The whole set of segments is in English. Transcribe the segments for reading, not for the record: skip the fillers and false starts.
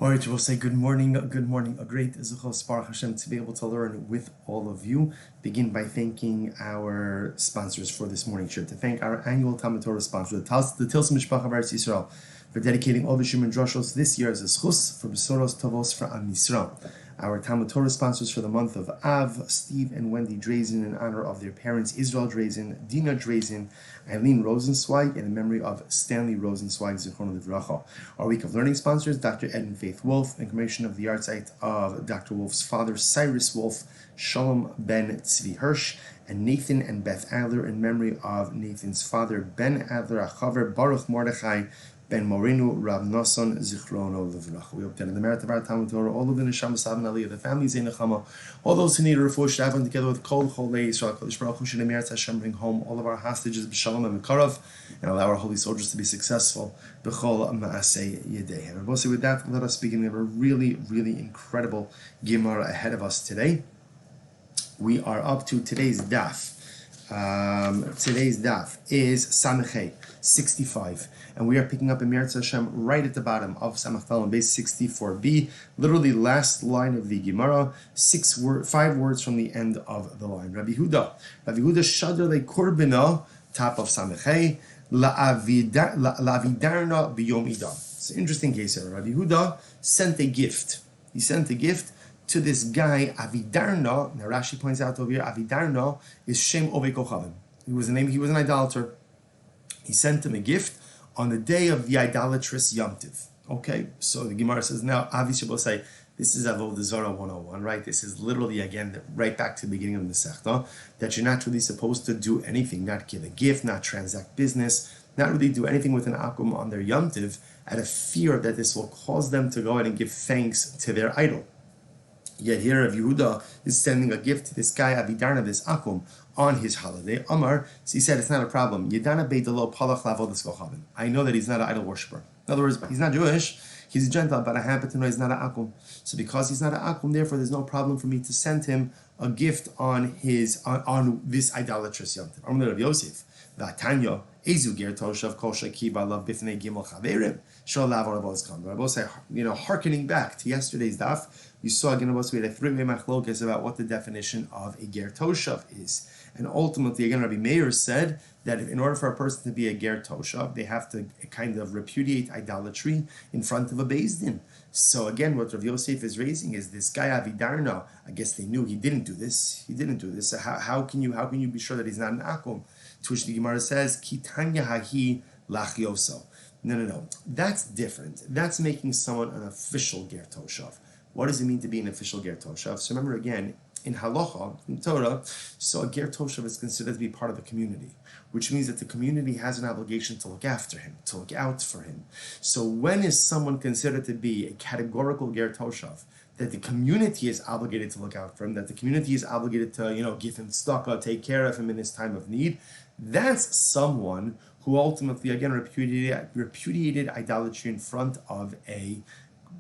All right, we'll say good morning, good morning. A great Zuchos Baruch Hashem to be able to learn with all of you. Begin by thanking our sponsors for this morning shirt. To thank our annual Talmud Torah sponsor, the Tilson Mishpacha Eretz Yisrael, for dedicating all the Shimon Droshos this year as a schus for Besoros Tovos for Am Yisrael. Our Talmud Torah sponsors for the month of Av, Steve and Wendy Drazen, in honor of their parents, Israel Drazen, Dina Drazen, Eileen Rosenzweig, and in memory of Stanley Rosenzweig, Zichrono Livracha. Our week of learning sponsors, Dr. Ed and Faith Wolf, in commemoration of the yahrzeit of Dr. Wolf's father, Cyrus Wolf, Shalom ben Tzvi Hirsch, and Nathan and Beth Adler, in memory of Nathan's father, Ben Adler Achaver, Baruch Mordechai, Ben Morinu, Rab Nosson, Zichrono Livracha. We hope that in the merit of our Talmud Torah, all of the Neshama Sav and Aliyah, the families in Nechama, all those who need a refuah should have them together with Kol Cholei Yisrael Kodesh Baruch Hu should Emeretz Hashem bring home all of our hostages b'shalom and b'karav, and allow our holy soldiers to be successful b'chol ma'asei yedeihem. And mostly with that, let us begin. We have a really, really incredible Gemara ahead of us today. We are up to today's daf. Today's daf is Samechei 65, and we are picking up Emeretz Hashem right at the bottom of Samech Talon base 64b, literally last line of the Gemara, 5 words from the end of the line. Rabbi Huda Shadar le Korbina, top of Samechei, la'avidarna b'yom ida. It's an interesting case here. Rabbi Huda sent a gift. He sent a gift to this guy, Avidarna. Now Rashi points out over here, Avidarna is Shem Ove Kochavim. He was an idolater. He sent him a gift on the day of the idolatrous Yom Tiv. Okay, so the Gemara says, now, obviously we'll say, this is Avoda Zara 101, right? This is literally, again, right back to the beginning of the Masechta, that you're not really supposed to do anything, not give a gift, not transact business, not really do anything with an akum on their Yom Tiv, out of fear that this will cause them to go ahead and give thanks to their idol. Yet here, Rav Yehuda is sending a gift to this guy, Avidarna, this akum, on his holiday. Amar, so he said, it's not a problem. Yedana beidalo palach lavodas kochavim. I know that he's not an idol worshiper. In other words, he's not Jewish, he's a Gentile, but I happen to know he's not an akum. So because he's not an akum, therefore there's no problem for me to send him a gift on his on this idolatrous Yom Tov. Amar Rav Yosef, V'atanya, Ezu ger toshav kol shakiva lav bifnei gimel chaverim shol lav oravos kam. Rabbi say, hearkening back to yesterday's daf, you saw again we had a 3-way machlokes about what the definition of a ger toshav is, and ultimately again Rabbi Meir said that in order for a person to be a ger toshav, they have to kind of repudiate idolatry in front of a beis din. So again, what Rav Yosef is raising is this guy Avidarna. I guess they knew he didn't do this. So how can you be sure that he's not an akum? To which the Gemara says, Ki tanya hahi lachyoso. No. That's different. That's making someone an official ger toshav. What does it mean to be an official ger toshav? So remember again, in halacha, in Torah, so a ger toshav is considered to be part of a community, which means that the community has an obligation to look after him, to look out for him. So when is someone considered to be a categorical ger toshav? That the community is obligated to look out for him, that the community is obligated to, give him tzedakah, take care of him in his time of need. That's someone who ultimately, again, repudiated idolatry in front of a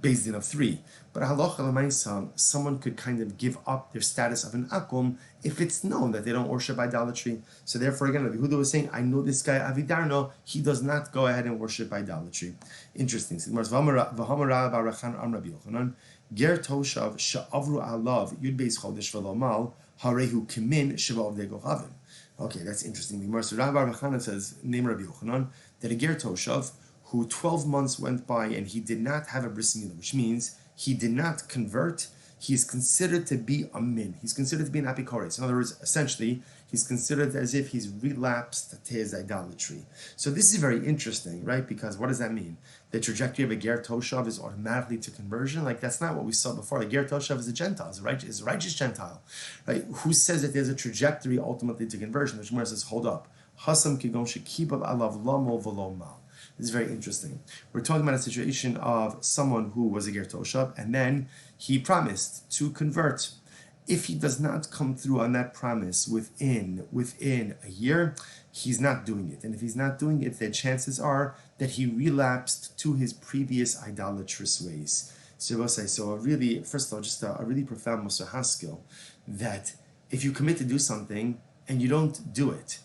beis din of 3. But halacha l'maisa, someone could kind of give up their status of an akum if it's known that they don't worship idolatry. So therefore, again, Rabbi Yehuda was saying, I know this guy Avidarno, he does not go ahead and worship idolatry. Interesting. Ger toshav sha'avru alav yud beis chodesh v'lomal harehu kimin shiva avdei kochavim. Okay, that's interesting. The Gemara Rabbi Chana says, name Rabbi Yochanan, that a ger toshav who 12 months went by and he did not have a bris milah, which means he did not convert, he is considered to be a min. He's considered to be an apikoros. In other words, essentially, he's considered as if he's relapsed to his idolatry. So this is very interesting, right? Because what does that mean? The trajectory of a ger toshav is automatically to conversion? Like, that's not what we saw before. A ger toshav is a Gentile, is a righteous Gentile, right? Who says that there's a trajectory ultimately to conversion? The Gemara says, hold up. Hasam kigon shekibav alav lamo v'lo mal. This is very interesting. We're talking about a situation of someone who was a ger toshav, and then he promised to convert. If he does not come through on that promise within a year, he's not doing it. And if he's not doing it, the chances are that he relapsed to his previous idolatrous ways. So we'll say, first of all, just a really profound Musar Haskell, that if you commit to do something and you don't do it,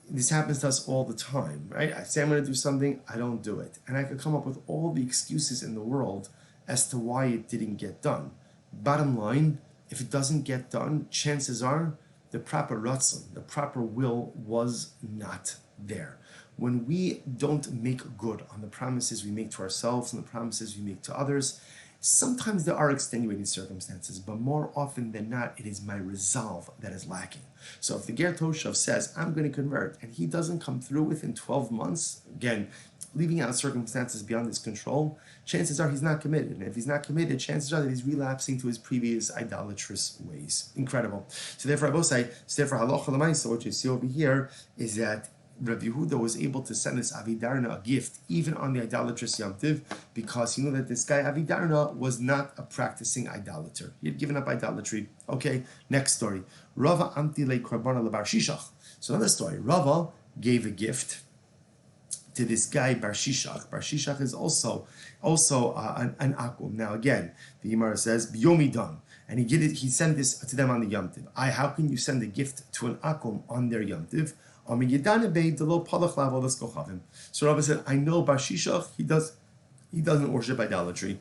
this happens to us all the time, right? I say I'm going to do something, I don't do it. And I could come up with all the excuses in the world as to why it didn't get done. Bottom line, if it doesn't get done, chances are the proper ratzon, the proper will was not there. When we don't make good on the promises we make to ourselves and the promises we make to others, sometimes there are extenuating circumstances, but more often than not, it is my resolve that is lacking. So if the Ger Toshav says, I'm going to convert, and he doesn't come through within 12 months, again, leaving out circumstances beyond his control, chances are he's not committed. And if he's not committed, chances are that he's relapsing to his previous idolatrous ways. Incredible. So therefore, halacha l'maisa, what you see over here is that Rabbi Yehuda was able to send this Avidarna a gift, even on the idolatrous Yom Tiv, because he knew that this guy Avidarna was not a practicing idolater. He had given up idolatry. Okay, next story. Rava amtile korbana lebar shishach. So another story. Rava gave a gift to this guy Bar Shishach. Bar Shishach is also an akum. Now again, the Gemara says Yomi done, and he sent this to them on the Yom Tiv. How can you send a gift to an akum on their Yom Tiv? So Rabbi said, I know Bar Shishach, he doesn't worship idolatry.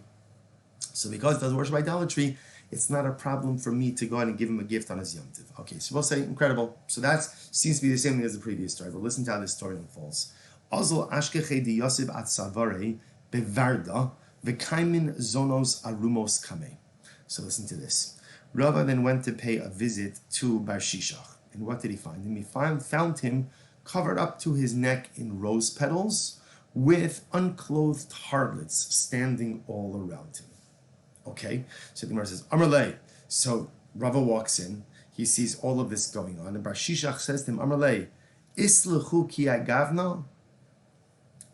So because he doesn't worship idolatry, it's not a problem for me to go ahead and give him a gift on his Yom Tiv. Okay, so we'll say incredible. So that seems to be the same thing as the previous story, but listen to how this story unfolds. Azol ashkeche di Yosef at Savare bevarda v'kaimin zonos arumos kame. So listen to this. Rava then went to pay a visit to Bar Shishach. And what did he find him? He found him covered up to his neck in rose petals with unclothed harlots standing all around him. Okay? So the Gemara says, Amrlei. So Rava walks in. He sees all of this going on. And Bar Shishach says to him, Amrlei, Islechu ki agavna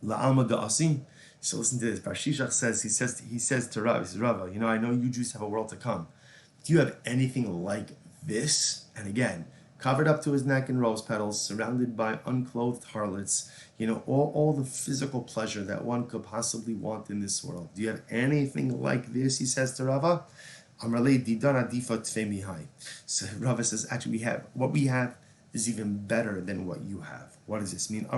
la'alma da'asim. So listen to this. Bar Shishach says, he says to Rava, he says, Rava, I know you Jews have a world to come. Do you have anything like this? And again, covered up to his neck in rose petals, surrounded by unclothed harlots, all the physical pleasure that one could possibly want in this world. Do you have anything like this? He says to Rava. So Rava says, actually, what we have is even better than what you have. What does this mean? So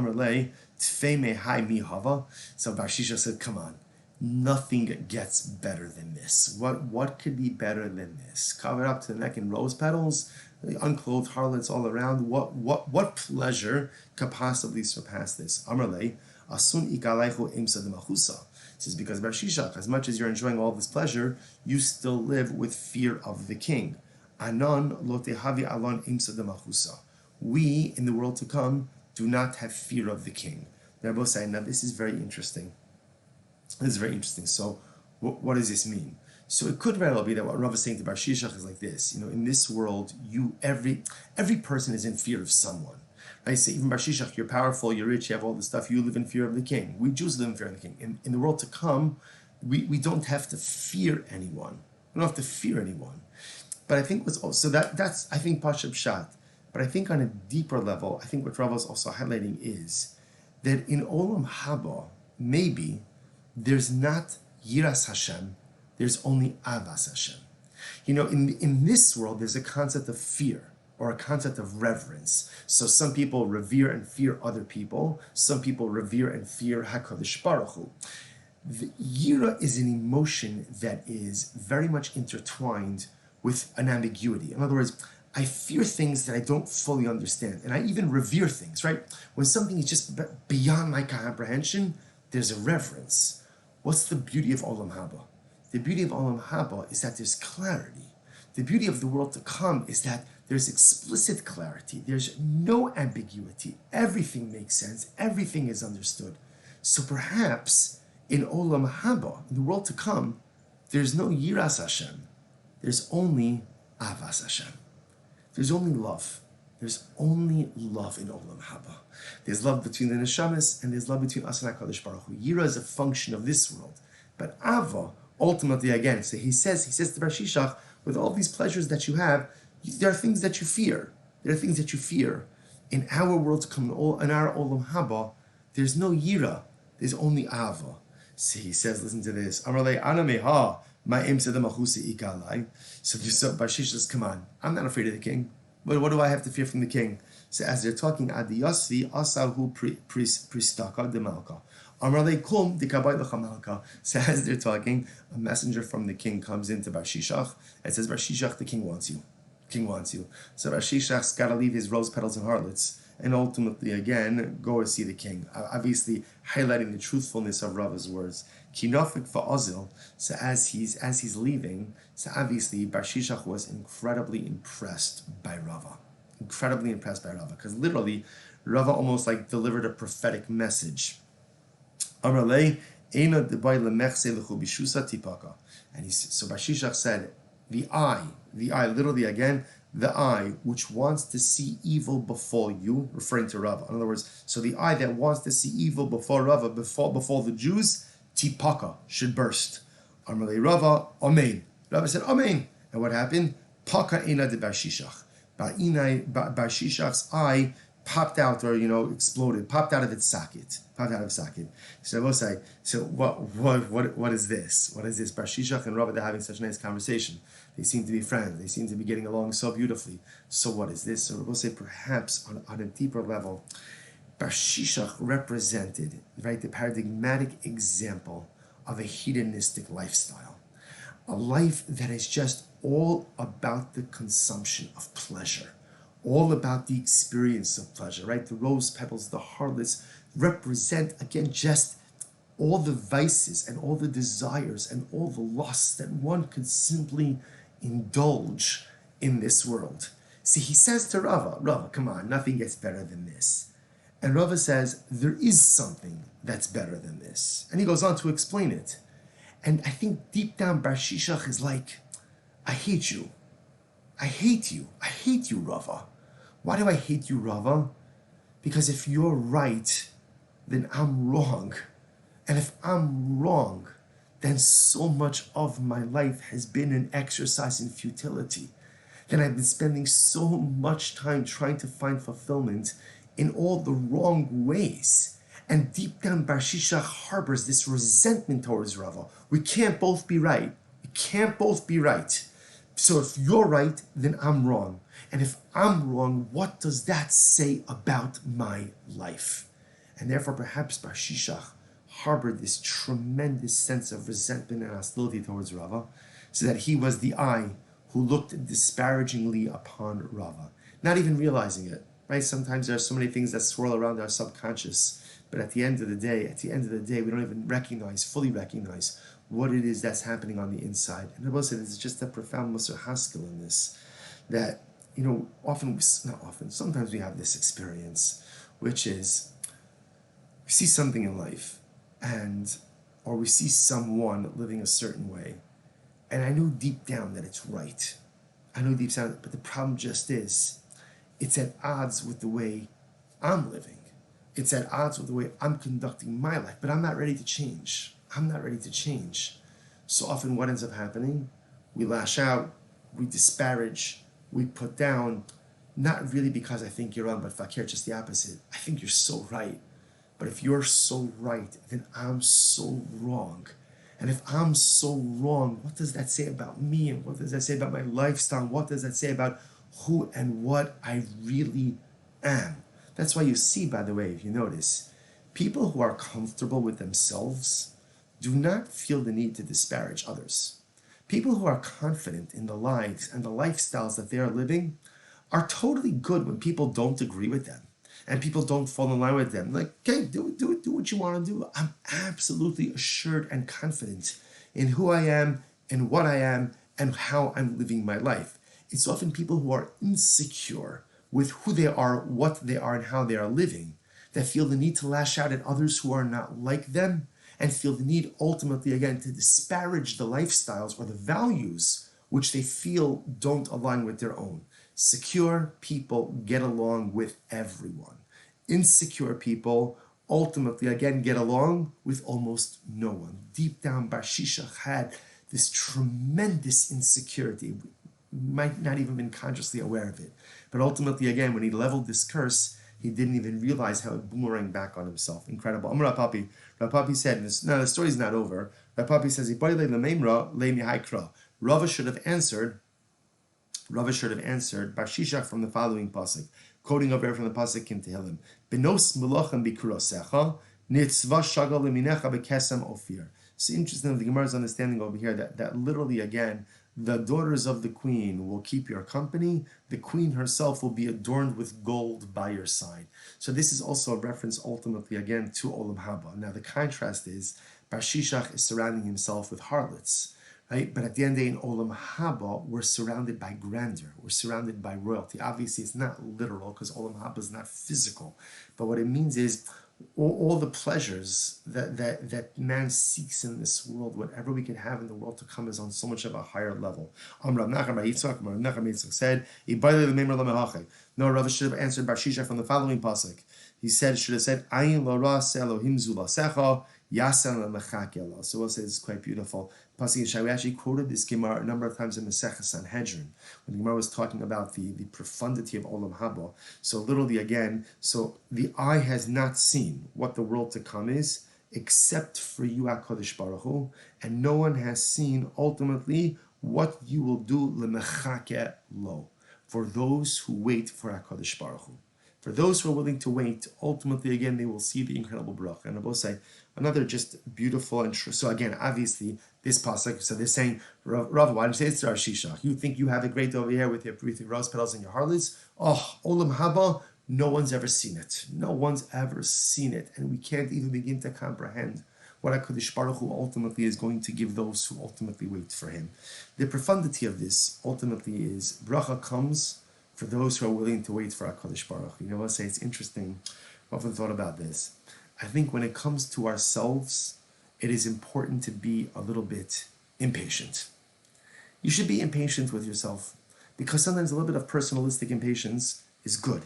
Bar Shishach said, come on. Nothing gets better than this. What could be better than this? Covered up to the neck in rose petals, the unclothed harlots all around. What pleasure could possibly surpass this? Amrlei, asun ikalaychu imsa demachusa. It says, because Bar Shishach, as much as you're enjoying all this pleasure, you still live with fear of the king. Anon lo tehavi alon imsa demachusa. We, in the world to come, do not have fear of the king. They're both saying, now this is very interesting. This is very interesting. So, what does this mean? So it could very well be that what Rav is saying to Bar Shishach is like this. In this world, every person is in fear of someone. Right? So even Bar Shishach, you're powerful, you're rich, you have all this stuff. You live in fear of the king. We Jews live in fear of the king. In the world to come, we don't have to fear anyone. We don't have to fear anyone. But I think that's I think Pashup Pshat. But I think on a deeper level, I think what Rav is also highlighting is that in Olam Haba, maybe there's not Yiras Hashem, there's only Avas Hashem. In this world, there's a concept of fear or a concept of reverence. So some people revere and fear other people. Some people revere and fear HaKadosh Baruch Hu. The Yira is an emotion that is very much intertwined with an ambiguity. In other words, I fear things that I don't fully understand. And I even revere things, right? When something is just beyond my comprehension, there's a reverence. What's the beauty of Olam Haba? The beauty of Olam Haba is that there's clarity. The beauty of the world to come is that there's explicit clarity. There's no ambiguity. Everything makes sense. Everything is understood. So perhaps in Olam Haba, in the world to come, there's no Yiras Hashem. There's only Avas Hashem. There's only love. There's only love in Olam Haba. There's love between the neshamas and there's love between us and HaKadosh Baruch Hu. Yira is a function of this world. But Ava, ultimately, again, so he says to Bar Shishach, with all these pleasures that you have, there are things that you fear. There are things that you fear. In our world to come, in our Olam Haba, there's no Yira. There's only Ava. So he says, listen to this. Amarle anameha ma'im sedamachusi ikalai. So Bar Shishach says, come on, I'm not afraid of the king. What do I have to fear from the king? So as they're talking, Adi Yosvi Asahu Pristaka de Malka. Amrale kum dikabai lechamalka. So as they're talking, a messenger from the king comes into Bar Shishach and says, Bar Shishach, the king wants you. King wants you. So Bar Shishach's got to leave his rose petals and harlots and ultimately, again, go and see the king. Obviously, highlighting the truthfulness of Rava's words. Kinofik fa'ozil. So as he's leaving, so obviously Bar Shishach was incredibly impressed by Rava. Incredibly impressed by Rava. Because literally, Rava almost like delivered a prophetic message. Amrale, Eina debai lemechse lechu bishusa tipaka. And so Bar Shishach said, the eye, literally again, the eye which wants to see evil befall you, referring to Rava. In other words, so the eye that wants to see evil before Rava, before the Jews, tipaka, should burst. Amrale Rava, amen. Rava said, amen. And what happened? Paka ina de Bar Shishach. Bar Shishach's eye popped out, or exploded, popped out of its socket. So I will say, so what is this? What is this? Bar Shishach and Rava, they're having such a nice conversation. They seem to be friends. They seem to be getting along so beautifully. So what is this? So I will say, perhaps on a deeper level, Bar Shishach represented, right, the paradigmatic example of a hedonistic lifestyle. A life that is just all about the consumption of pleasure. All about the experience of pleasure, right? The rose petals, the harlots represent, again, just all the vices and all the desires and all the lusts that one could simply indulge in this world. See, he says to Rava, come on, nothing gets better than this. And Rava says, there is something that's better than this. And he goes on to explain it. And I think deep down, Bar Shishach is like, I hate you. I hate you. I hate you, Rava. Why do I hate you, Rava? Because if you're right, then I'm wrong. And if I'm wrong, then so much of my life has been an exercise in futility. Then I've been spending so much time trying to find fulfillment in all the wrong ways. And deep down, Bar Shishach harbors this resentment towards Rava. We can't both be right. We can't both be right. So if you're right, then I'm wrong. And if I'm wrong, what does that say about my life? And therefore, perhaps Bar Shishach harbored this tremendous sense of resentment and hostility towards Rava, so that he was the eye who looked disparagingly upon Rava, not even realizing it. Right? Sometimes there are so many things that swirl around our subconscious, but at the end of the day, we don't even fully recognize what it is that's happening on the inside. And I will say there's just a profound Musar Haskell in this, that sometimes we have this experience, which is we see something in life, or we see someone living a certain way, and I know deep down that it's right. But the problem just is, it's at odds with the way I'm living. It's at odds with the way I'm conducting my life, but I'm not ready to change. So often what ends up happening, we lash out, we disparage, we put down, not really because I think you're wrong, but fakir, just the opposite. I think you're so right. But if you're so right, then I'm so wrong. And if I'm so wrong, what does that say about me? And what does that say about my lifestyle? What does that say about who and what I really am? That's why you see, by the way, if you notice, people who are comfortable with themselves do not feel the need to disparage others. People who are confident in the lives and the lifestyles that they are living are totally good when people don't agree with them and people don't fall in line with them. Like, okay, do what you want to do. I'm absolutely assured and confident in who I am and what I am and how I'm living my life. It's often people who are insecure with who they are, what they are, and how they are living that feel the need to lash out at others who are not like them, and feel the need ultimately, again, to disparage the lifestyles or the values which they feel don't align with their own. Secure people get along with everyone. Insecure people ultimately, again, get along with almost no one. Deep down, Bar Shishach had this tremendous insecurity. Might not even been consciously aware of it. But ultimately, again, when he leveled this curse, he didn't even realize how it boomeranged back on himself. Incredible. Amar Papi. Papi said, no, the story's not over. Papi says, Rava should have answered Bar Shishach from the following pasuk, quoting over from the pasuk in Tehillim. Benos melochem bikurosecha, Nitzvah shagal leminecha bekesem ofir. So interesting, the Gemara's understanding over here that literally again, the daughters of the queen will keep your company. The queen herself will be adorned with gold by your side. So this is also a reference ultimately again to Olam Haba. Now the contrast is Bar Shishach is surrounding himself with harlots, right? But at the end of the day, in Olam Haba, we're surrounded by grandeur. We're surrounded by royalty. Obviously, it's not literal because Olam Haba is not physical. But what it means is all the pleasures that man seeks in this world, whatever we can have in the world to come, is on so much of a higher level. Rav Nachman said, no, Rav should have answered Bar Shishach from the following pasuk. He should have said, Ayin lo ras Elohim zulasecha, yasan lemechak. So we'll say this is quite beautiful. We actually quoted this Gemara a number of times in the Masechah Sanhedrin when the Gemara was talking about the profundity of Olam Haba. So literally again, so the eye has not seen what the world to come is, except for you, HaKadosh Baruch Hu, and no one has seen ultimately what you will do lemechake lo, for those who wait for HaKadosh Baruch Hu. For those who are willing to wait, ultimately, again, they will see the incredible bracha. And I will say, another just beautiful and true. So again, obviously, this pasuk, so they're saying, Rav, why did you say it's Bar Shishach? You think you have it great over here with your rose petals and your harlots? Oh, Olam Haba, no one's ever seen it. No one's ever seen it. And we can't even begin to comprehend what HaKadosh Baruch Hu ultimately is going to give those who ultimately wait for him. The profundity of this ultimately is, bracha comes for those who are willing to wait for HaKadosh Baruch Hu. You know, I'll say it's interesting. I've often thought about this. I think when it comes to ourselves, it is important to be a little bit impatient. You should be impatient with yourself because sometimes a little bit of personalistic impatience is good.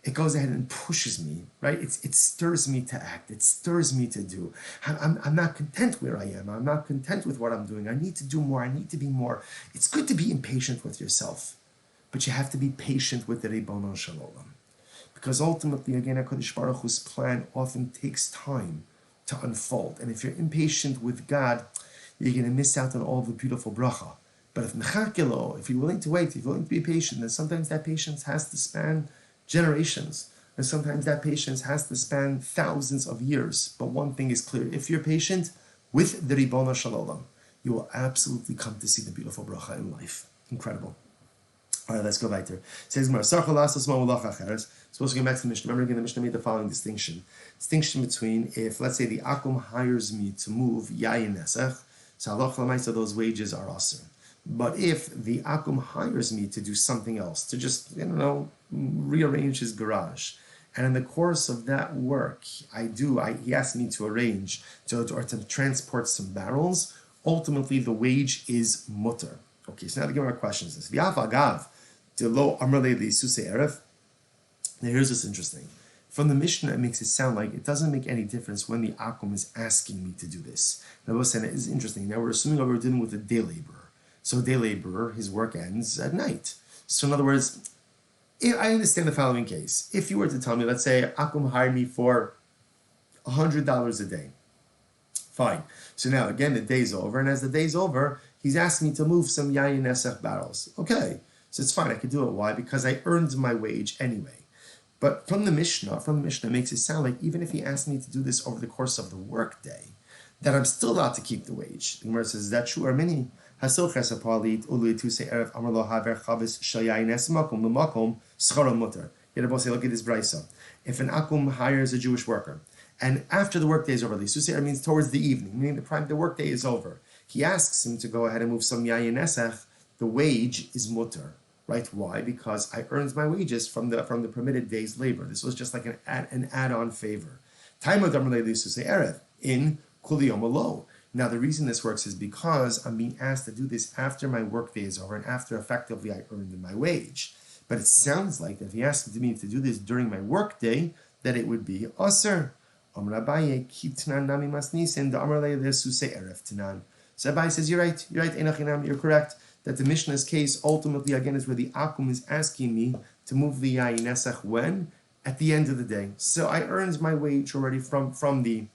It goes ahead and pushes me, right? It stirs me to act. It stirs me to do. I'm not content where I am. I'm not content with what I'm doing. I need to do more. I need to be more. It's good to be impatient with yourself, but you have to be patient with the Ribono Shel Olam. Because ultimately, again, HaKadosh Baruch Hu's plan often takes time to unfold. And if you're impatient with God, you're going to miss out on all the beautiful bracha. But if mechakelo, if you're willing to wait, if you're willing to be patient, then sometimes that patience has to span generations. And sometimes that patience has to span thousands of years. But one thing is clear. If you're patient with the Ribono Shel Olam, you will absolutely come to see the beautiful bracha in life. Incredible. All right, let's go back there. It says, supposed to go back to the Mishnah. Remember again, the Mishnah made the following distinction. Distinction between if, let's say, the Akum hires me to move Yayin Nesach, so halacha l'maisa, those wages are asur. But if the Akum hires me to do something else, to just, rearrange his garage, and in the course of that work, he asked me to arrange, to transport some barrels, ultimately the wage is mutter. Okay, so now the Gemara questions this. Now here's what's interesting. From the Mishnah, it makes it sound like it doesn't make any difference when the Akum is asking me to do this. Now, what's saying is interesting. Now we're assuming we're dealing with a day laborer. So a day laborer, his work ends at night. So in other words, I understand the following case. If you were to tell me, let's say Akum hired me for $100 a day. Fine. So now again, the day's over, and as the day's over, he's asking me to move some Yayin Nesach barrels. Okay, so it's fine, I could do it. Why? Because I earned my wage anyway. But from the Mishnah, it makes it sound like even if he asked me to do this over the course of the workday, that I'm still allowed to keep the wage. The Gemara says, is that true? Or many? If an Akum look at this brisa. If an Akum hires a Jewish worker, and after the workday is over, Lisusei means towards the evening, meaning the workday is over, he asks him to go ahead and move some Yayin Nesach, the wage is mutter. Right? Why? Because I earned my wages from the permitted day's labor. This was just like an add-on favor. Time of in Kuli Yom Lo. Now the reason this works is because I'm being asked to do this after my workday is over and after effectively I earned my wage. But it sounds like that if he asked me to do this during my workday, that it would be Aser. So Abai says, you're right, you're correct. That the Mishnah's case ultimately, again, is where the Akum is asking me to move the Yayin Nesach when? At the end of the day. So I earned my wage already from the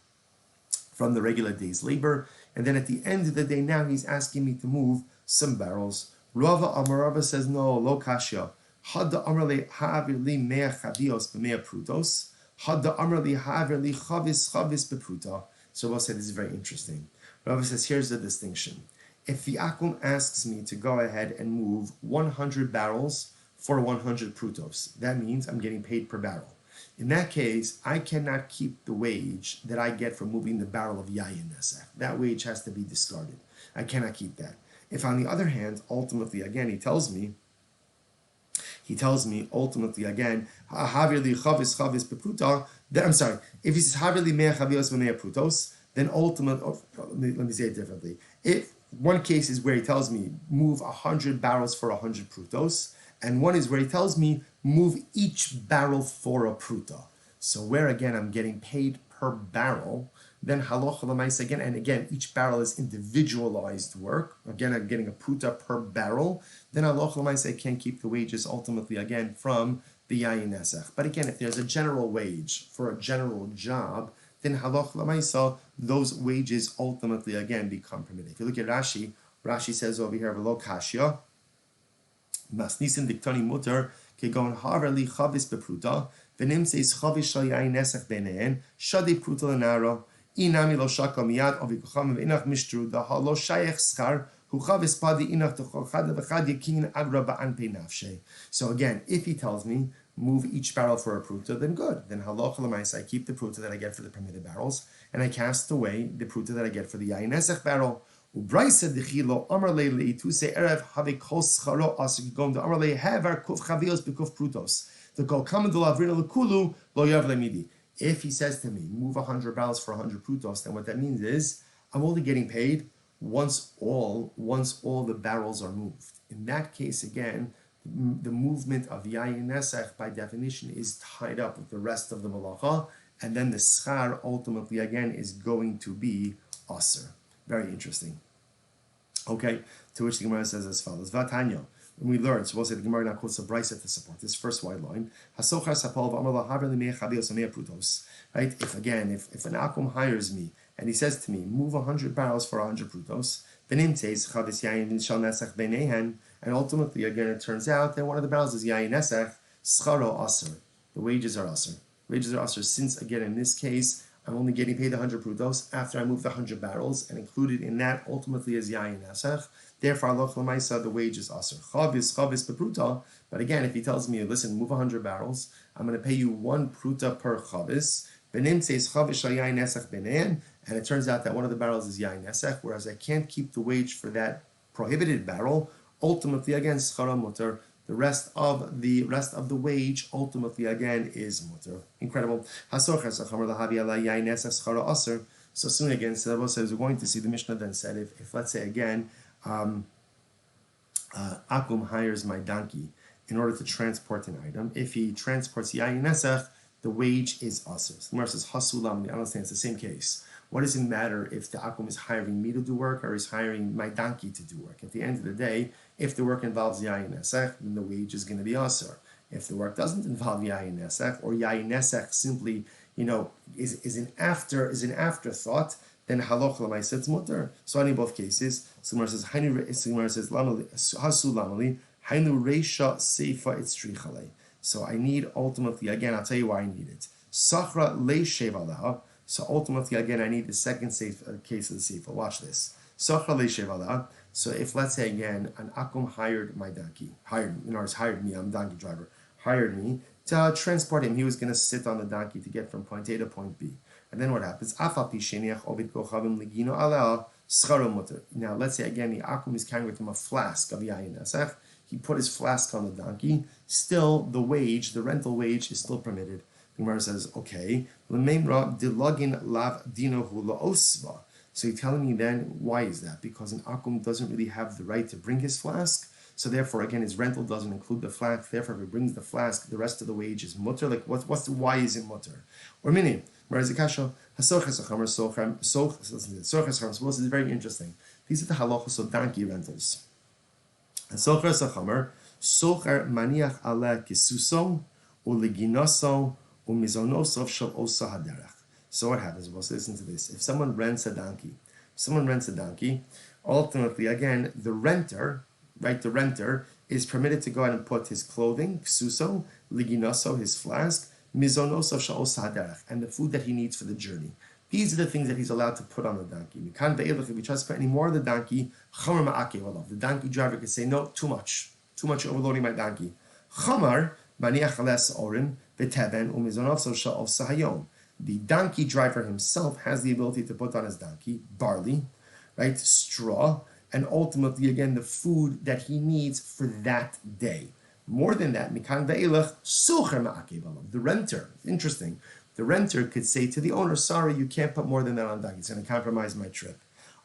regular day's labor, and then at the end of the day, now he's asking me to move some barrels. Rava says, no, lo kasha. Hada amrle ha'avir li mea chavios b'mea prudos. Hadda Amr li haver li chavis bepruta. So Rabbi said this is very interesting. Rabbi says here's the distinction. If the akum asks me to go ahead and move 100 barrels for 100 prutos, that means I'm getting paid per barrel. In that case, I cannot keep the wage that I get for moving the barrel of yayin nesach. That wage has to be discarded. I cannot keep that. If on the other hand, ultimately again, he tells me ultimately again, havir li chavis beputa. I'm sorry. If he says havir li mea chavios v'mea prutos, then ultimately, let me say it differently. If one case is where he tells me move 100 barrels for 100 prutos, and one is where he tells me move each barrel for a pruta. So where again I'm getting paid per barrel, then halacha l'maisa again, and again each barrel is individualized work. Again, I'm getting a pruta per barrel. Then halacha l'maisa I can't keep the wages ultimately again from the yayin nesach. But again, if there's a general wage for a general job, then halacha l'maisa those wages ultimately again become permitted. If you look at Rashi, Rashi says over here v'lo kashya masnisin diktani mutar kegon haver li chavis bepruta v'nim says chavis shal yayin nesach b'neihen shadi pruta l'nara inami lo shaka miyad avikucham v'inach mishtru da halo shayech schar hu chavis padi inach tochad v'chad yakin agra ba'an pei nafshe. So again, if he tells me move each barrel for a pruta, then good. Then halacha l'maisa I keep the pruta that I get for the permitted barrels, and I cast away the pruta that I get for the yayin nesach barrel. Ubraisa dechilo amar leili to say erev have kos charo asik gom the amar leili havar kuf chavios bekuf prutos the kol kamen de lavrina lekulu lo yav lemidi. If he says to me move 100 barrels for 100 prutos, then what that means is I'm only getting paid once all the barrels are moved. In that case, again, the movement of yayin nesach by definition is tied up with the rest of the malacha, and then the schar ultimately again is going to be aser. Very interesting. Okay, to which the Gemara says as follows: Vatanya. When we learn, so we'll say the Gemara now quotes a brisa to support this first wide line. Right? If an akum hires me and he says to me, move 100 barrels for 100 prutos, and ultimately again it turns out that one of the barrels is yayin nesach, scharo aser. The wages are aser. Wages are aser since again in this case I'm only getting paid 100 prutos after I move the 100 barrels, and included in that ultimately is yayin nesach. Therefore, aloch l'maisa, the wage is aser. Chavis bepruta. But again, if he tells me, listen, move 100 barrels, I'm going to pay you 1 pruta per chavis. Benim says chavis shal yayin nesach benein, and it turns out that one of the barrels is yayin nesach, whereas I can't keep the wage for that prohibited barrel. Ultimately, again, schara mutar. The rest of the wage ultimately again is mutar. Incredible. So soon again, Silber says we're going to see the Mishnah then said if let's say again akum hires my donkey in order to transport an item. If he transports yayin nesach, the wage is aser. The Gemara says hasulam. I understand it's the same case. What does it matter if the akum is hiring me to do work or is hiring my donkey to do work? At the end of the day, if the work involves yayin nesach, then the wage is going to be aser. If the work doesn't involve yayin nesach, or yayin nesach simply, is an afterthought, then haloch l'maisa it's mutar. So in both cases, Gemara says hasu lamali hainu reisha seifa itzrichalei. So I need ultimately again. I'll tell you why I need it. Sachra leishev alaha. So ultimately, again, I need the second case of the seifa. Watch this. So if let's say again, an akum hired my donkey, hired me, I'm a donkey driver, hired me to transport him. He was going to sit on the donkey to get from point A to point B. And then what happens? Now let's say again, the akum is carrying with him a flask of yayin nesach. He put his flask on the donkey. Still, the rental wage is still permitted. The Gemara says, okay, so you're telling me then, why is that? Because an akum doesn't really have the right to bring his flask, so therefore, again, his rental doesn't include the flask, therefore, if he brings the flask, the rest of the wage is mutter. Like, why is it mutter? Or meaning, whereas the kasha, this is very interesting. These are the halachos of donkey rentals. Socher maniach ala kisuso, uliginoso, so what happens? Well, listen to this. If someone rents a donkey, ultimately, again, the renter is permitted to go out and put his clothing, ksuso, liginoso, his flask, mizonosav sha'os haderech, and the food that he needs for the journey. These are the things that he's allowed to put on the donkey. If he tries to put any more on the donkey, the donkey driver could say, no, too much overloading my donkey. The donkey driver himself has the ability to put on his donkey barley, right, straw, and ultimately, again, the food that he needs for that day. More than that, the renter, interesting, the renter could say to the owner, sorry, you can't put more than that on the donkey. It's going to compromise my trip.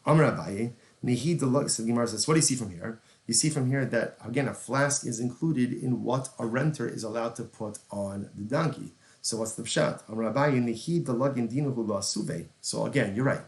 Amar Abaye, Nehi Delok, so the Gemara says, what do you see from here? You see from here that, again, a flask is included in what a renter is allowed to put on the donkey. So what's the pshat? Amar Abaye, Nehi Delok Indinuhu Lo Asuve. So again, you're right.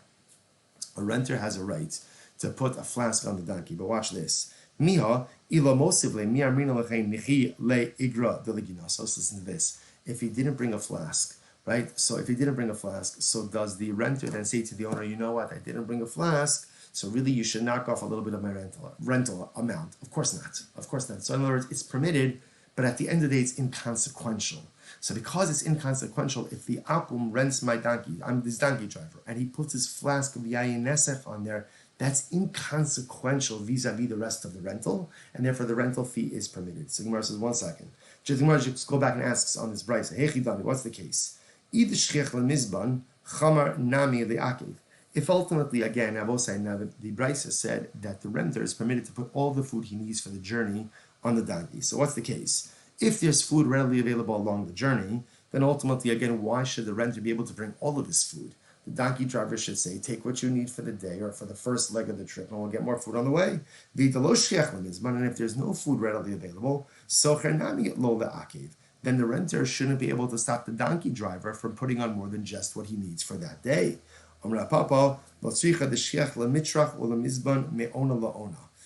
A renter has a right to put a flask on the donkey. But watch this. Miha ilo mosivle mi amrina lechem nechi le igra deligina. So listen to this. If he didn't bring a flask, right? So if he didn't bring a flask, so does the renter then say to the owner, you know what? I didn't bring a flask, so really you should knock off a little bit of my rental amount. Of course not. Of course not. So in other words, it's permitted, but at the end of the day, it's inconsequential. So because it's inconsequential, if the akum rents my donkey, I'm this donkey driver, and he puts his flask of yayin nesef on there, that's inconsequential vis-a-vis the rest of the rental, and therefore the rental fee is permitted. So Gemara says, 1 second. Gemara just go back and asks on this brisa, hey Chidami, what's the case? If ultimately, again, now the brisa said that the renter is permitted to put all the food he needs for the journey on the donkey. So what's the case? If there's food readily available along the journey, then ultimately, again, why should the renter be able to bring all of his food? The donkey driver should say, take what you need for the day or for the first leg of the trip, and we'll get more food on the way. And if there's no food readily available, then the renter shouldn't be able to stop the donkey driver from putting on more than just what he needs for that day.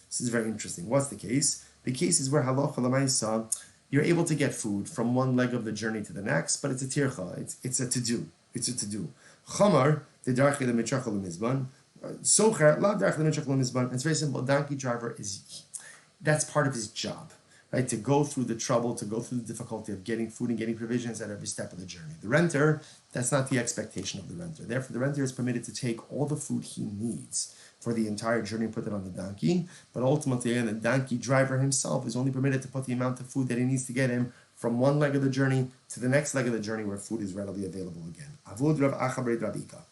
This is very interesting. What's the case? The case is where halacha l'maisa, you're able to get food from one leg of the journey to the next, but it's a tircha, it's a to-do. It's a to-do. Chamar, the darchi the mitrach l'mizban. Socher, la darchi the mitrach l'mizban. It's very simple. Donkey driver that's part of his job, right? To go through the trouble, to go through the difficulty of getting food and getting provisions at every step of the journey. The renter, that's not the expectation of the renter. Therefore, the renter is permitted to take all the food he needs for the entire journey and put it on the donkey. But ultimately, again, the donkey driver himself is only permitted to put the amount of food that he needs to get him from one leg of the journey to the next leg of the journey where food is readily available again. Avod Rav Acha b'rei Rav Ika,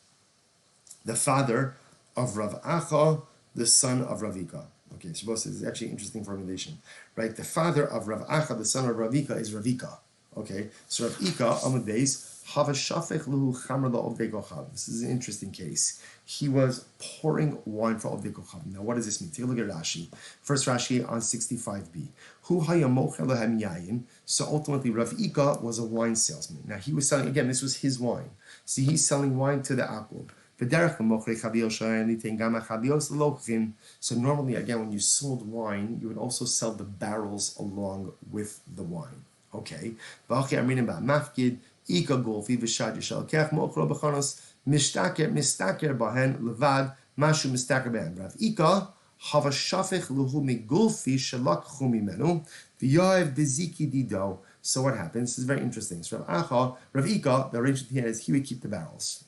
the father of Rav Acha, the son of Rav Ika. Okay, Shabbos, this is actually an interesting formulation, right? The father of Rav Acha, the son of Rav Ika, is Rav Ika. Okay, so Rav Ika, Amud Beis, Hava Shafech Luhu Chamar La'ovdei Kochav. This is an interesting case. He was pouring wine for Ovdei Kochav. Now, what does this mean? Take a look at Rashi. First Rashi on 65b. Hu hayamocher lehem yayin. So ultimately, Rav Ika was a wine salesman. Now, he was selling, again, this was his wine. See, he's selling wine to the Akum. So normally, again, when you sold wine, you would also sell the barrels along with the wine. Okay. Ika golfi v'shad yishal kech mochro b'chanos mistaker bahen levad mashu mistaker bahen. Rav Ika hava shafech luhu migolfi shalakchu mimenu v'yoev beziki dido. So what happens? This is very interesting. So Rav Ika, the arrangement he had is he would keep the barrels.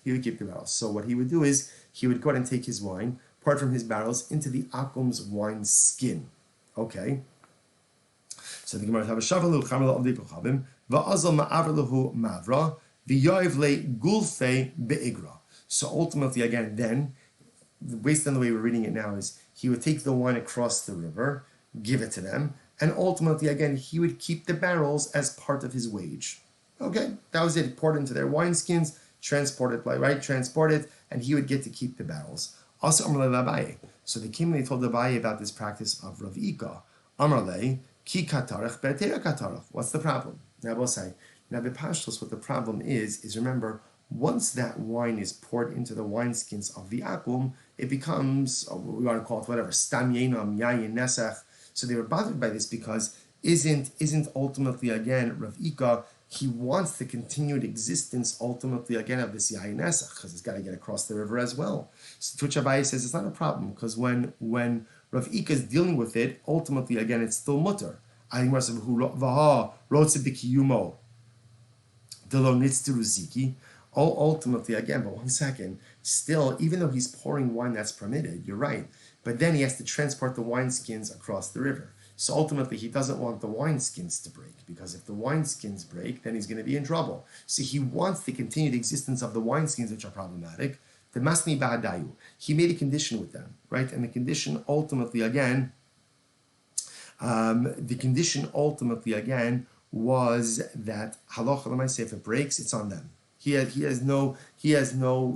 So what he would do is he would go ahead and take his wine, pour it from his barrels into the akum's wine skin. Okay. So the Gemara have a shavalu chamel of the kochavim va'azal ma'avruhu mavra v'yoiv le gulfe be'igra. So ultimately, again, then based on the way we're reading it now, is he would take the wine across the river, give it to them, and ultimately, again, he would keep the barrels as part of his wage. Okay, that was it. Poured into their wineskins, transport it, and he would get to keep the barrels. Also, Amar le Abaye. So they came and they told Abaye about this practice of Rav Ika. Amar le ki katarach be'atera katarach. What's the problem? Now, we'll say, now the pashtos, what the problem is remember, once that wine is poured into the wineskins of the akum, it becomes, we want to call it whatever, stam yenam, yayin nesach. So they were bothered by this because isn't ultimately, again, Rav Ika, he wants the continued existence ultimately, again, of this yayin nesach, because it's got to get across the river as well. So Tuch Abaye says it's not a problem, because when Rav Ika is dealing with it, ultimately, again, it's still mutter. Ultimately, again, but 1 second, still, even though he's pouring wine that's permitted, you're right, but then he has to transport the wineskins across the river. So ultimately, he doesn't want the wineskins to break, because if the wineskins break, then he's going to be in trouble. So he wants the continued existence of the wineskins, which are problematic. The masni ba'adayu. He made a condition with them, right? And the condition ultimately, again, was that halacha l'maaseh, if it breaks, it's on them. He has no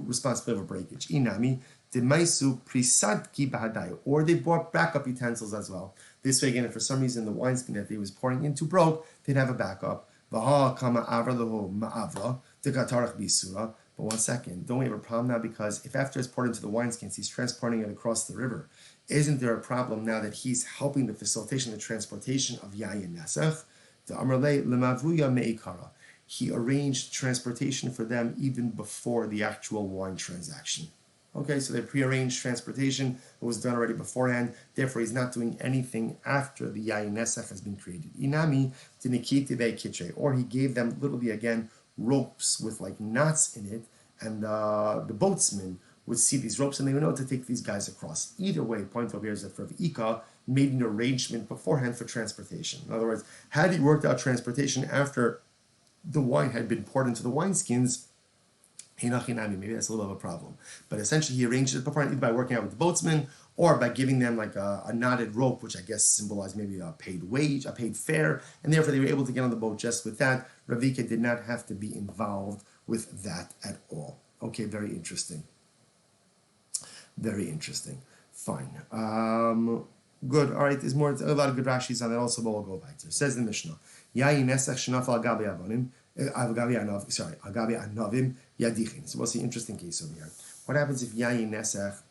responsibility for breakage. Inami demaisu prisadki b'hadayu, or they brought backup utensils as well. This way, again, if for some reason the wineskin that they was pouring into broke, they'd have a backup. V'ha kama avra lehu ma'avra dekatarach bisura. But 1 second, don't we have a problem now? Because if after it's poured into the wineskins, he's transporting it across the river, isn't there a problem now that he's helping the facilitation of the transportation of yayin nesach? The amrle lemavuya meikara. He arranged transportation for them even before the actual wine transaction. Okay, so they prearranged transportation. It was done already beforehand. Therefore, he's not doing anything after the yayin nesach has been created. Inami tinikiti kitre, or he gave them literally again ropes with like knots in it, and the boatsmen would see these ropes and they would know to take these guys across. Either way, point over here is that Rav Ika made an arrangement beforehand for transportation. In other words, had he worked out transportation after the wine had been poured into the wineskins, maybe that's a little bit of a problem. But essentially, he arranged it beforehand either by working out with the boatsmen or by giving them like a knotted rope, which I guess symbolized maybe a paid wage, a paid fare, and therefore they were able to get on the boat just with that. Rav Ika did not have to be involved with that at all. Okay, very interesting. Very interesting. Fine. Good. All right. There's more. A lot of good Rashis on that also, but we'll go back to. Says the Mishnah. Yayin nesach shenaf al gabi avonim. Agabi anovim yadichin. So what's the interesting case over here? What happens if yayin nesach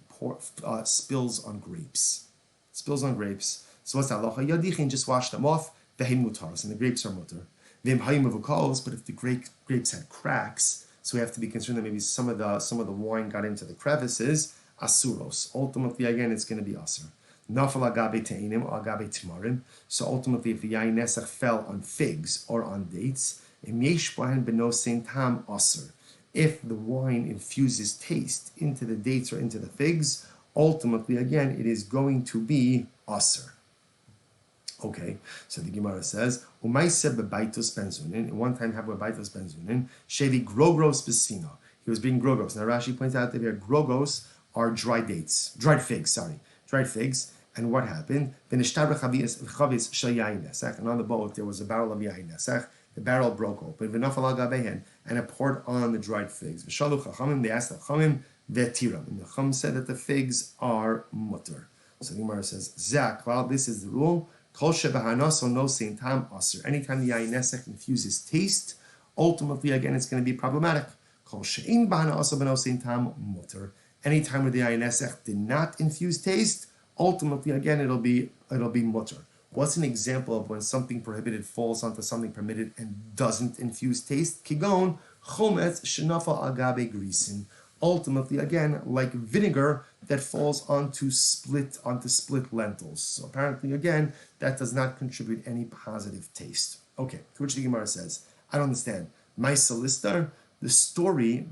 spills on grapes? Spills on grapes. So what's that halacha? Yadichin, just wash them off. Vehin mutaros, and the grapes are mutar. Vim hayim avukos, but if the grapes had cracks, so we have to be concerned that maybe some of the wine got into the crevices. Asuros. Ultimately, again, it's going to be asur. Nafal agabe te'inim or agabe timarim. So ultimately, if the yayin nesach fell on figs or on dates, im yesh bahen benosein tam asur. If the wine infuses taste into the dates or into the figs, ultimately, again, it is going to be asur. Okay, so the Gemara says, "Umaiseb bebaitos benzunin." One time, have bebaitos benzunin. Shevi grogros besina. He was being grogos. Now Rashi points out that here grogos are dried figs. And what happened? And on the boat there was a barrel of yayin nesach. The barrel broke open, and it poured on the dried figs. They asked the Chachamim, and the Chacham said that the figs are mutter. So the Gemara says, "Zak, this is the rule. Anytime the yayin nesach infuses taste, ultimately again it's going to be problematic. Anytime where the yayin nesach did not infuse taste, ultimately again it'll be mutter. What's an example of when something prohibited falls onto something permitted and doesn't infuse taste? Kigon chometz shenafa agabe grisin. Ultimately, again, like vinegar that falls onto split lentils. So apparently, again, that does not contribute any positive taste. Okay, to which the Gemara says, I don't understand. My solicitor, the story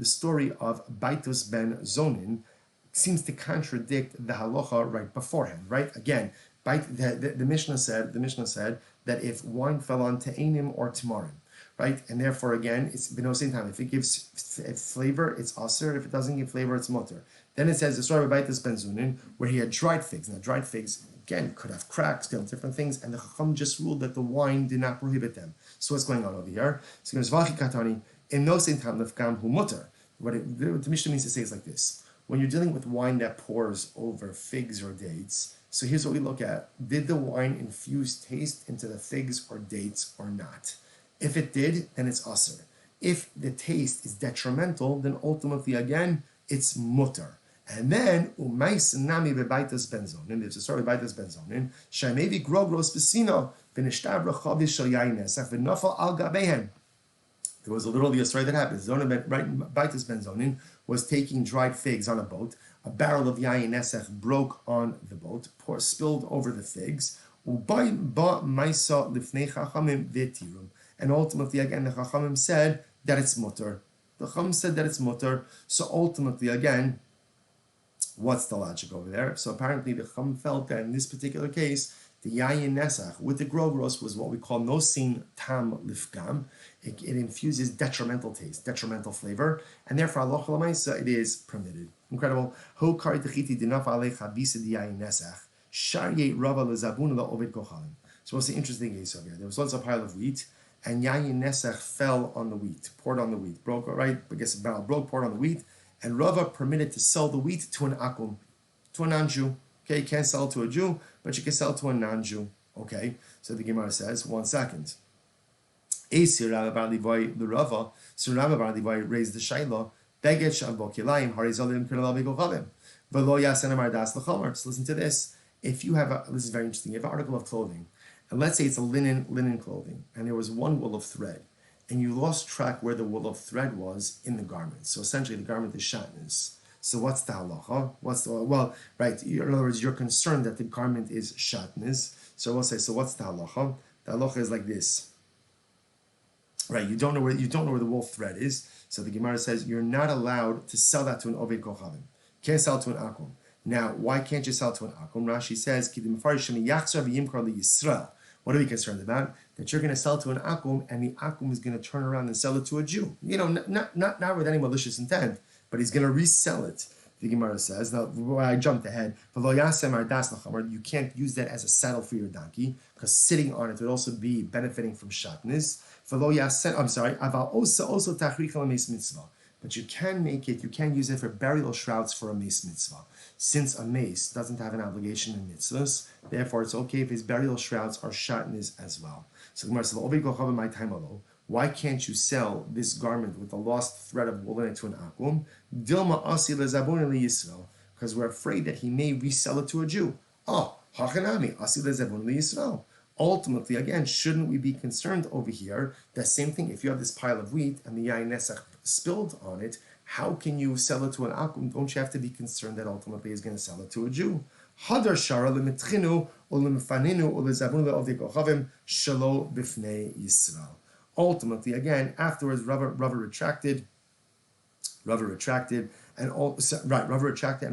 of Baitus ben Zonin seems to contradict the halacha right beforehand. Right again, the Mishnah said that if wine fell on te'enim or timarim, right, and therefore again it's benosein time. If it gives flavor, it's asur. If it doesn't give flavor, it's mutter. Then it says the story of Baitus ben Zonin where he had dried figs. Now dried figs again could have cracks, could have different things, and the Chacham just ruled that the wine did not prohibit them. So what's going on over here? So there's vachi katani in nosein time lefgam hu mutter. What the Mishnah means to say is like this: when you're dealing with wine that pours over figs or dates. So here's what we look at. Did the wine infuse taste into the figs or dates or not? If it did, then it's asur. If the taste is detrimental, then ultimately, again, it's mutter. And then, umais nami bebaitas benzonin, there's a story of bebaitas benzonin, shaimevi grogros besino, v'nishtabra chavish shel yayin nesach, v'nafal al gabehen. There was literally a story that happened. Baitas benzonin was taking dried figs on a boat. A barrel of yayin nesach broke on the boat, spilled over the figs. And ultimately, again, the Chachamim said that it's mutter. The Chum said that it's mutter. So ultimately, again, what's the logic over there? So apparently the Chum felt that in this particular case, the yayin nesach with the grogros was what we call nosin tam lifgam. It infuses detrimental taste, detrimental flavor, and therefore Allah l'maisa it is permitted. Incredible. Ho kari techiti dinaf alecha bisa di yayin nesach sharye rava lezabun laovid kochalim. So what's the interesting case over here? There was once a pile of wheat, and yayin nesach fell on the wheat, poured on the wheat, broke, right? I guess a barrel broke, poured on the wheat, and Rava permitted to sell the wheat to an akum, to a non-Jew. Okay, you can't sell it to a Jew, but you can sell it to a non-Jew. Okay, so the Gemara says, 1 second. So Rabbi Bar Levi raised the Shaila, so listen to this. If you have this is very interesting, you have an article of clothing, and let's say it's a linen clothing, and there was one wool of thread, and you lost track where the wool of thread was in the garment. So essentially the garment is shatnez. So what's the halacha? In other words, you're concerned that the garment is shatnez. So we'll say, so what's the halacha? The halacha is like this. Right, you don't know where the wool thread is. So the Gemara says you're not allowed to sell that to an oved kochavim. Can't sell it to an akum. Now, why can't you sell it to an akum? Rashi says, what are we concerned about? That you're going to sell it to an akum, and the akum is going to turn around and sell it to a Jew. Not with any malicious intent, but he's going to resell it. The Gemara says, now I jumped ahead, you can't use that as a saddle for your donkey, because sitting on it would also be benefiting from shatnez. But you can use it for burial shrouds for a mace mitzvah. Since a mace doesn't have an obligation in mitzvahs, therefore it's okay if his burial shrouds are shatnez as well. So the Gemara says, why can't you sell this garment with the lost thread of wool in it to an akum? Dilma asi lezabun Yisrael, because we're afraid that he may resell it to a Jew. Hachanami asi lezabun Yisrael. Ultimately, again, shouldn't we be concerned over here? The same thing, if you have this pile of wheat and the yayin nesach spilled on it, how can you sell it to an akum? Don't you have to be concerned that ultimately he's going to sell it to a Jew? Hadar shara lemitchinu ulemfaninu ulezabun leovdei kochavim shelo bifnei Yisrael. Ultimately, again, afterwards, Rava retracted, and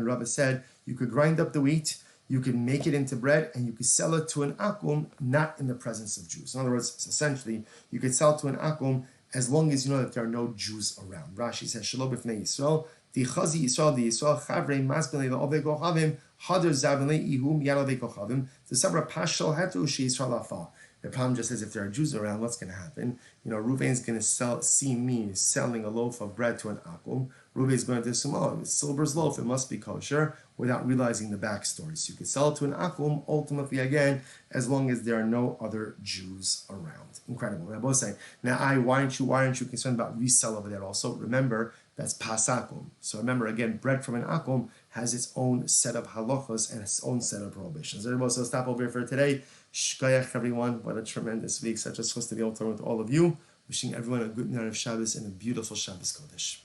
Rava said you could grind up the wheat, you could make it into bread, and you could sell it to an akum, not in the presence of Jews. In other words, essentially, you could sell it to an akum as long as you know that there are no Jews around. Rashi says, "Shalom b'fnei Yisrael, tichazi Yisrael, the Yisrael chavrei masbelei la'ovei kochavim, hadar zavelei ihum yarovei kochavim, the sabra pashal hatu she Yisrael afa." The problem just is if there are Jews around, what's going to happen? Ruvain's going to see me selling a loaf of bread to an akum. Ruvain's going to assume, it's Silber's loaf, it must be kosher, without realizing the backstory. So you can sell it to an akum, ultimately, again, as long as there are no other Jews around. Incredible. They're both saying, now, why aren't you concerned about resell over there also? Remember, that's pasakum. So remember, again, bread from an akum has its own set of halachos and its own set of prohibitions. So stop over here for today. Shkoyach, everyone. What a tremendous week. Such a supposed to be able to learn with all of you. Wishing everyone a good night of Shabbos and a beautiful Shabbos Kodesh.